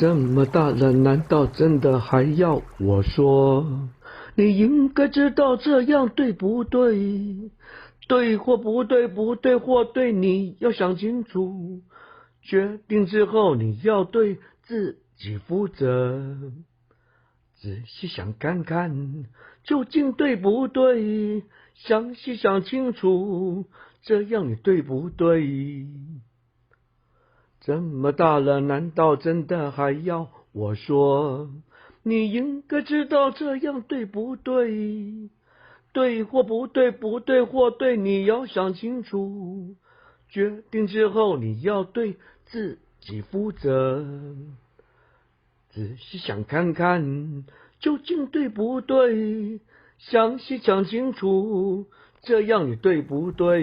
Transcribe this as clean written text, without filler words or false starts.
这么大了，难道真的还要我说？你应该知道这样对不对？对或不对，不对或对，你要想清楚。决定之后，你要对自己负责。仔细想看看，究竟对不对？详细想清楚，这样你对不对？这么大了，难道真的还要我说？你应该知道这样对不对？对或不对，不对或对，你要想清楚。决定之后，你要对自己负责。仔细想看看，究竟对不对？详细想清楚，这样你对不对？